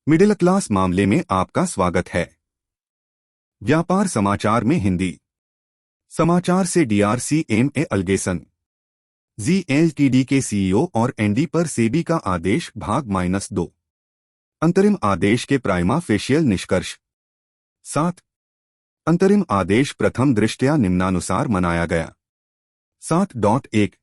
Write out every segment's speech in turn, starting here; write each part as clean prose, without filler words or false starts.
Middle class मामले में आपका स्वागत है। व्यापार समाचार में हिंदी समाचार से DRCMA अल्गेसन ZLTD के CEO और ND पर सेबी का आदेश भाग -2 अंतरिम आदेश के प्राइमा फेशियल निष्कर्ष 7 अंतरिम आदेश प्रथम दृष्टया निम्नानुसार मनाया गया। 7.1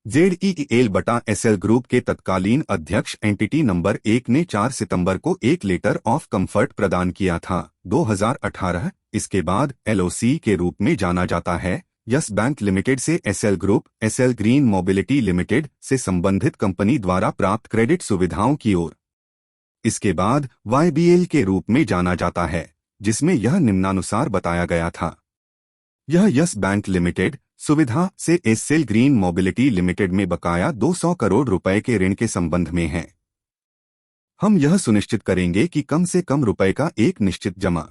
ZEL/SL ग्रुप के तत्कालीन अध्यक्ष एंटिटी नंबर 1 ने 4 सितंबर को एक लेटर ऑफ कंफर्ट प्रदान किया था। 2018 इसके बाद LOC के रूप में जाना जाता है। यस बैंक लिमिटेड से SL group SL green mobility limited से संबंधित कंपनी द्वारा प्राप्त क्रेडिट सुविधाओं की ओर। इसके बाद YBL के रूप में जाना जाता है, जिसमें यह निम्नानुसार बताया गया था। यह यस बैंक लिमिटेड सुविधा से SL ग्रीन मोबिलिटी लिमिटेड में बकाया 200 करोड़ रुपए के ऋण के संबंध में है। हम यह सुनिश्चित करेंगे कि कम से कम रुपए का एक निश्चित जमा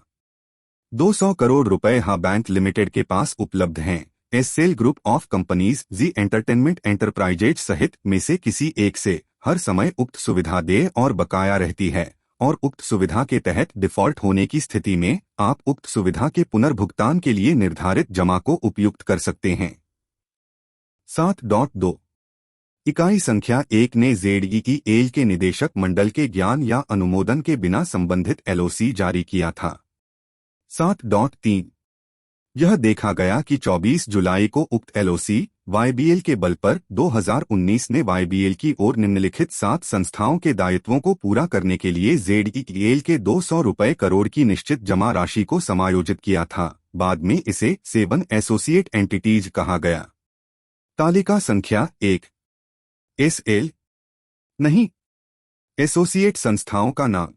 200 करोड़ रुपए बैंक लिमिटेड के पास उपलब्ध हैं। SL group of companies Zee entertainment enterprises सहित में से किसी एक से हर समय उक्त सुविधा दे और बकाया रहती है, और उक्त सुविधा के तहत डिफॉल्ट होने की स्थिति में आप उक्त सुविधा के पुनर्भुगतान के लिए निर्धारित जमा को उपयुक्त कर सकते हैं। 7.2 इकाई संख्या 1 ने ZEL के निदेशक मंडल के ज्ञान या अनुमोदन के बिना संबंधित LOC जारी किया था। 7.3 यह देखा गया कि 24 जुलाई को उक्त LOC YBL के बल पर 2019 ने YBL की ओर निम्नलिखित 7 संस्थाओं के दायित्वों को पूरा करने के लिए ZEL के 200 रुपए करोड़ की निश्चित जमा राशि को समायोजित किया था। बाद में इसे 7 एसोसिएट एंटिटीज कहा गया। तालिका संख्या 1 SL नहीं एसोसिएट संस्थाओं का नाम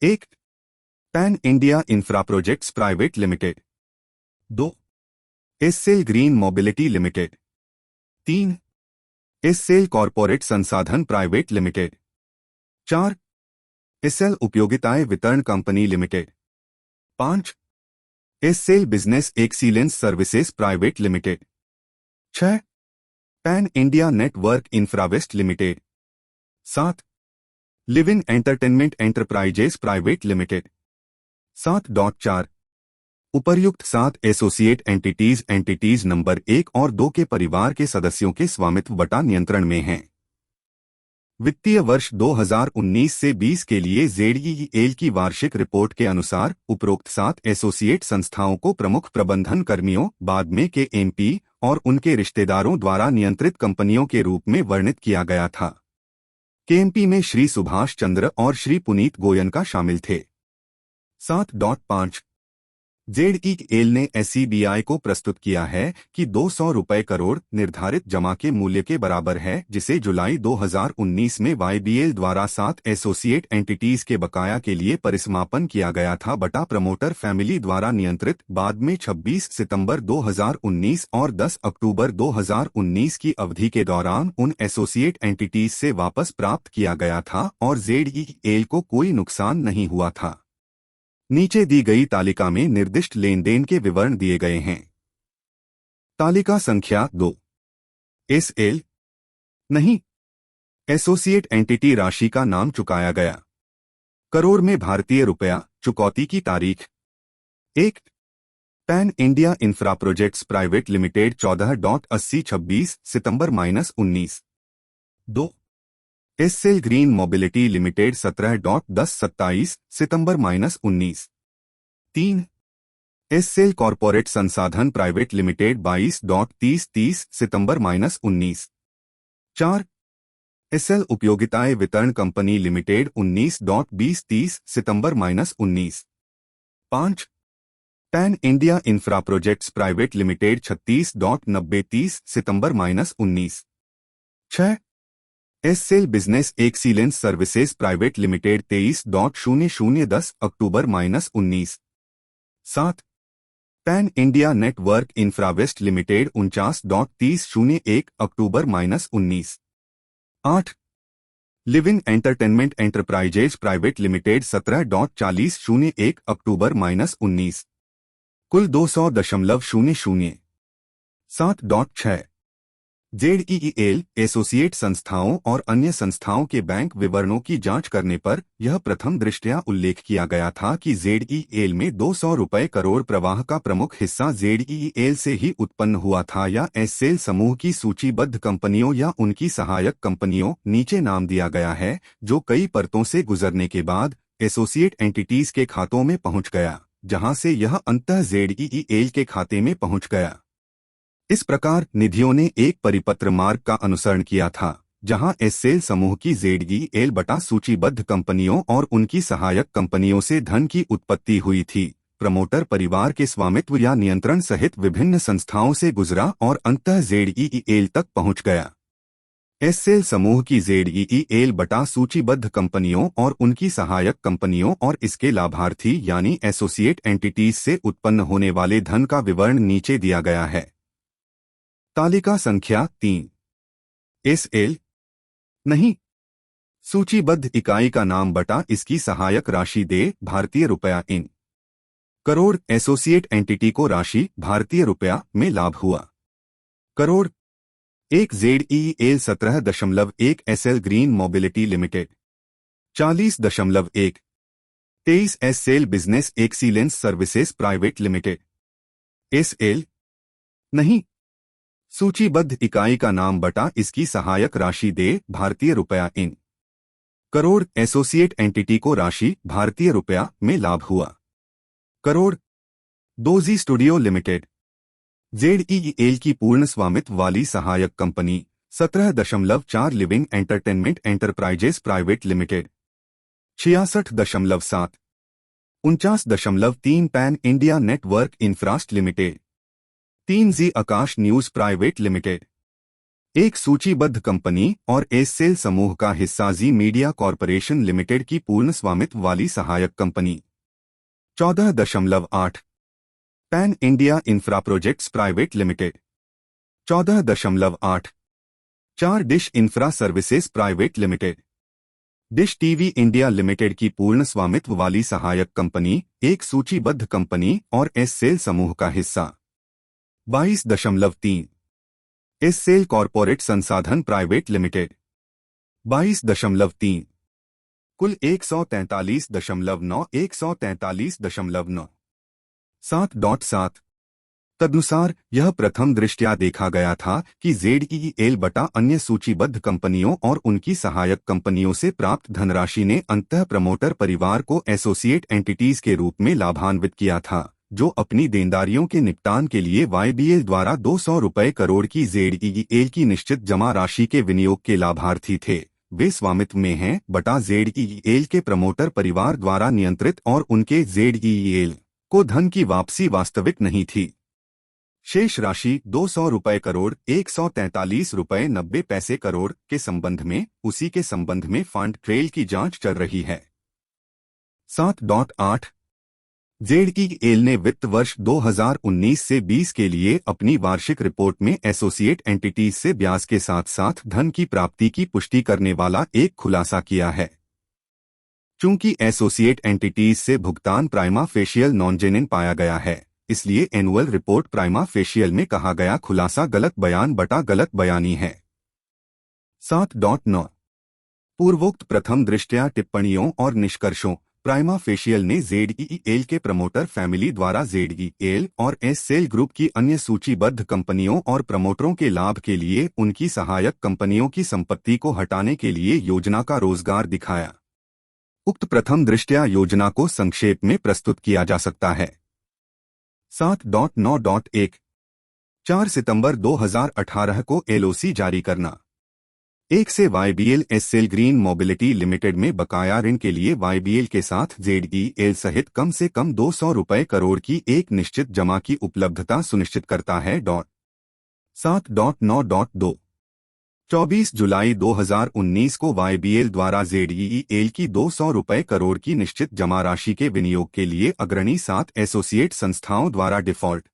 1 pan India infra projects private limited, 2 SL green mobility limited, 3 SL corporate संसाधन प्राइवेट लिमिटेड, 4 SL उपयोगिताएं वितरण company limited, 5 SL business excellence services private limited, 6 pan India network Infravest limited, 7 live in entertainment enterprises private limited. 7.4 उपर्युक्त 7 associate entities number 1 और 2 के परिवार के सदस्यों के स्वामित्व बटा नियंत्रण में हैं। वित्तीय वर्ष 2019 से 20 के लिए ZEL की वार्षिक रिपोर्ट के अनुसार उपरोक्त 7 एसोसिएट संस्थाओं को प्रमुख प्रबंधन कर्मियों बाद में के MP और उनके रिश्तेदारों द्वारा नियंत्रित कंपनियों के रूप में वर्णित किया गया था। KMP में श्री सुभाष चंद्र और श्री पुनीत गोयन का शामिल थे। 7.5 ZEL ने SEBI को प्रस्तुत किया है कि 200 रुपए करोड़ निर्धारित जमा के मूल्य के बराबर है, जिसे जुलाई 2019 में YBL द्वारा 7 एसोसिएट एंटिटीज के बकाया के लिए परिसमापन किया गया था बटा प्रमोटर फैमिली द्वारा नियंत्रित, बाद में 26 सितंबर 2019 और 10 अक्टूबर 2019 की अवधि के दौरान उन एसोसिएट एंटिटीज से वापस प्राप्त किया गया था और ZEL को कोई नुकसान नहीं हुआ था। नीचे दी गई तालिका में निर्दिष्ट लेन देन के विवरण दिए गए हैं। तालिका संख्या 2 SL नहीं एसोसिएट एंटिटी राशि का नाम चुकाया गया। करोड़ में भारतीय रुपया। चुकौती की तारीख 1 pan India infra projects private limited 14.8026 सितंबर -19। 2 SL ग्रीन मोबिलिटी लिमिटेड 17.1027 सितंबर -19। 3 SL कॉरपोरेट संसाधन प्राइवेट लिमिटेड 22.3030 सितंबर -19। 4 SL उपयोगिताएं वितरण company limited 19.2030 September -19। 5 pan India infra projects private limited 36.9030 September -19। 6 SL business excellence services private limited 23.0010 October -19। 7 pan India network Infravest limited 49.3001 October -19। 8 live in entertainment enterprises private limited 17.4001 अक्टूबर -19। कुल 200.00। 7.6 जेडईईएल associate संस्थाओं और अन्य संस्थाओं के bank विवरणों की जांच करने पर यह प्रथम दृष्टया उल्लेख किया गया था कि जेडईईएल में 200 रुपये करोड़ प्रवाह का प्रमुख हिस्सा जेडईईएल से ही उत्पन्न हुआ था या एससेल समूह की सूचीबद्ध कंपनियों या उनकी सहायक कंपनियों नीचे नाम दिया गया है, जो कई परतों से गुजरने के बाद एसोसिएट एंटिटीज के खातों में पहुंच गया, जहां से यह अंततः जेडईईएल के खाते में पहुंच गया। इस प्रकार निधियों ने एक परिपत्र मार्ग का अनुसरण किया था, जहां एससेल समूह की जेडईएल बटा सूचीबद्ध कंपनियों और उनकी सहायक कंपनियों से धन की उत्पत्ति हुई थी, प्रमोटर परिवार के स्वामित्व या नियंत्रण सहित विभिन्न संस्थाओं से गुजरा और अंततः जेडईएल तक पहुंच गया। एससेल समूह की जेडईएल बटा सूचीबद्ध कंपनियों और उनकी सहायक कंपनियों और इसके लाभार्थी यानी एसोसिएट एंटिटीज से उत्पन्न होने वाले धन का विवरण नीचे दिया गया है। तालिका संख्या 3। एसएल नहीं सूचीबद्ध इकाई का नाम बटा इसकी सहायक राशि दे भारतीय रुपया इन करोड़। एसोसिएट एंटिटी को राशि भारतीय रुपया में लाभ हुआ। Crore 1 ZEL 17.1 SL green mobility limited 40.1 23 Essel business excellence services private limited. SL नहीं सूचीबद्ध इकाई का नाम बटा इसकी सहायक राशि दे भारतीय रुपया इन करोड़। एसोसिएट एंटिटी को राशि भारतीय रुपया में लाभ हुआ। Crore 2 Zee studio limited ZEL की पूर्ण स्वामित्व वाली सहायक company 17.4 living entertainment enterprises private limited 66.7 49.3 pan India network इंफ्रास्ट limited 3 Zee Akash news private limited. एक सूचीबद्ध कंपनी और एससेल समूह का हिस्सा जी मीडिया कॉरपोरेशन लिमिटेड की पूर्ण स्वामित्व वाली सहायक company 14.8 pan India infra projects private limited 14.8 4 dish infra services private limited. Dish TV India limited की पूर्ण स्वामित्व वाली सहायक कंपनी एक सूचीबद्ध कंपनी और एससेल समूह का हिस्सा 22.3 एससेल कॉरपोरेट संसाधन प्राइवेट लिमिटेड 22.3 कुल 143.9 143.9 7.7। तदनुसार यह प्रथम दृष्टया देखा गया था कि जेडईएल बटा अन्य सूचीबद्ध कंपनियों और उनकी सहायक कंपनियों से प्राप्त धनराशि ने अंततः प्रमोटर परिवार को एसोसिएट एंटिटीज के रूप में लाभान्वित किया था, जो अपनी देनदारियों के निपटान के लिए वाईबीएल द्वारा 200 रुपये करोड़ की जेडईएल की निश्चित जमा राशि के विनियोग के लाभार्थी थे। वे स्वामित्व में हैं बटा जेडईएल के प्रमोटर परिवार द्वारा नियंत्रित और उनके जेडईएल को धन की वापसी वास्तविक नहीं थी। शेष राशि 200 रुपये करोड़ 143 रुपये 90 पैसे करोड़ के संबंध में उसी के संबंध में फंड ट्रेल की जांच चल रही है। 7.8 जेडईएल ने वित्त वर्ष 2019 से 20 के लिए अपनी वार्षिक रिपोर्ट में एसोसिएट एंटिटीज से ब्याज के साथ साथ धन की प्राप्ति की पुष्टि करने वाला एक खुलासा किया है। चूंकि एसोसिएट एंटिटीज से भुगतान प्राइमा फेशियल नॉन-जेन्युइन पाया गया है, इसलिए एनुअल रिपोर्ट प्राइमा फेशियल में कहा गया खुलासा गलत बयान बटा गलत बयानी है। 7.9 पूर्वोक्त प्रथम दृष्टया टिप्पणियों और निष्कर्षों प्राइमा फेशियल ने जेडईएल के प्रमोटर फैमिली द्वारा जेडईएल और एससेल ग्रुप की अन्य सूचीबद्ध कंपनियों और प्रमोटरों के लाभ के लिए उनकी सहायक कंपनियों की संपत्ति को हटाने के लिए योजना का रोजगार दिखाया। उक्त प्रथम दृष्टया योजना को संक्षेप में प्रस्तुत किया जा सकता है। 7.9.1 4 सितंबर 2018 को एलओसी जारी करना। 1 से वाईबीएल एससेल ग्रीन मोबिलिटी लिमिटेड में बकाया ऋण के लिए वाईबीएल के साथ जेडईएल सहित कम से कम 200 रुपये करोड़ की एक निश्चित जमा की उपलब्धता सुनिश्चित करता है। 7.9.2 24 जुलाई 2019 को वाईबीएल द्वारा जेडईएल की 200 रुपये करोड़ की निश्चित जमा राशि के विनियोग के लिए अग्रणी 7 एसोसिएट संस्थाओं द्वारा डिफॉल्ट।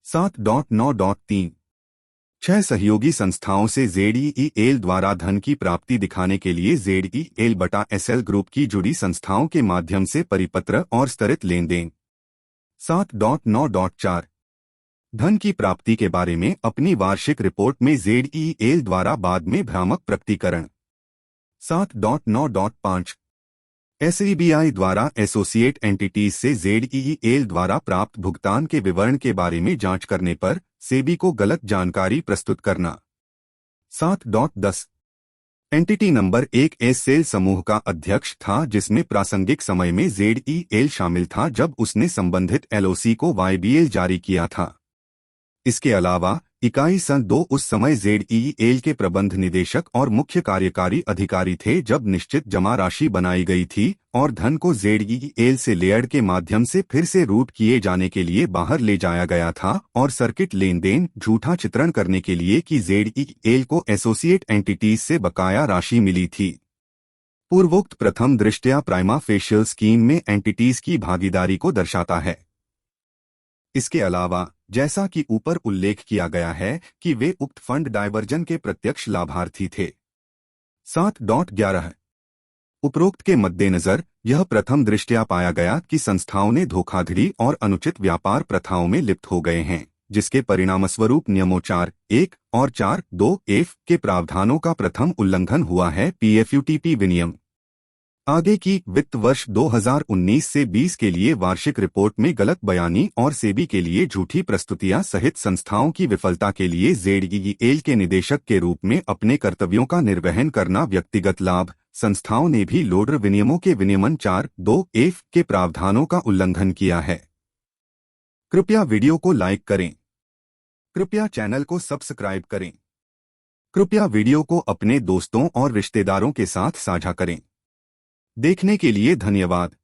7.9.3 6 सहयोगी संस्थाओं से जेडईएल द्वारा धन की प्राप्ति दिखाने के लिए जेडईएल बटा एसएल ग्रुप की जुड़ी संस्थाओं के माध्यम से परिपत्र और स्तरित लेन देन। 7.9.4 धन की प्राप्ति के बारे में अपनी वार्षिक रिपोर्ट में जेडईएल द्वारा बाद में भ्रामक प्रकटीकरण। 7.9.5 एसईबीआई द्वारा एसोसिएट एंटिटीज से जेडईएल द्वारा प्राप्त भुगतान के विवरण के बारे में जांच करने पर सेबी को गलत जानकारी प्रस्तुत करना। 7.10 एंटिटी नंबर 1 एस सेल समूह का अध्यक्ष था, जिसमें प्रासंगिक समय में जेडईएल शामिल था जब उसने संबंधित एलओसी को वाईबीएल जारी किया था। इसके अलावा इकाई सन 2 उस समय जेडईएल के प्रबंध निदेशक और मुख्य कार्यकारी अधिकारी थे जब निश्चित जमा राशि बनाई गई थी और धन को जेडईएल से लेयर्ड के माध्यम से फिर से रूट किए जाने के लिए बाहर ले जाया गया था और सर्किट लेन देन झूठा चित्रण करने के लिए कि जेडईएल को एसोसिएट एंटिटीज से बकाया राशि मिली थी। पूर्वोक्त प्रथम दृष्टया प्राइमा फेशियल स्कीम में एंटिटीज की भागीदारी को दर्शाता है। इसके अलावा जैसा कि ऊपर उल्लेख किया गया है कि वे उक्त फंड डायवर्जन के प्रत्यक्ष लाभार्थी थे। 7.11 उपरोक्त के मद्देनजर यह प्रथम दृष्टया पाया गया कि संस्थाओं ने धोखाधड़ी और अनुचित व्यापार प्रथाओं में लिप्त हो गए हैं, जिसके परिणामस्वरूप नियमों 4(1) और 4(2)(f) के प्रावधानों का प्रथम उल्लंघन हुआ है। पीएफयूटीपी विनियम। आगे की वित्त वर्ष 2019 से 20 के लिए वार्षिक रिपोर्ट में गलत बयानी और सेबी के लिए झूठी प्रस्तुतियां सहित संस्थाओं की विफलता के लिए जेडईएल के निदेशक के रूप में अपने कर्तव्यों का निर्वहन करना व्यक्तिगत लाभ। संस्थाओं ने भी लोडर विनियमों के विनियमन 4(2)(f) के प्रावधानों का उल्लंघन किया है। कृपया वीडियो को लाइक करें। कृपया चैनल को सब्सक्राइब करें। कृपया वीडियो को अपने दोस्तों और रिश्तेदारों के साथ साझा करें। देखने के लिए धन्यवाद।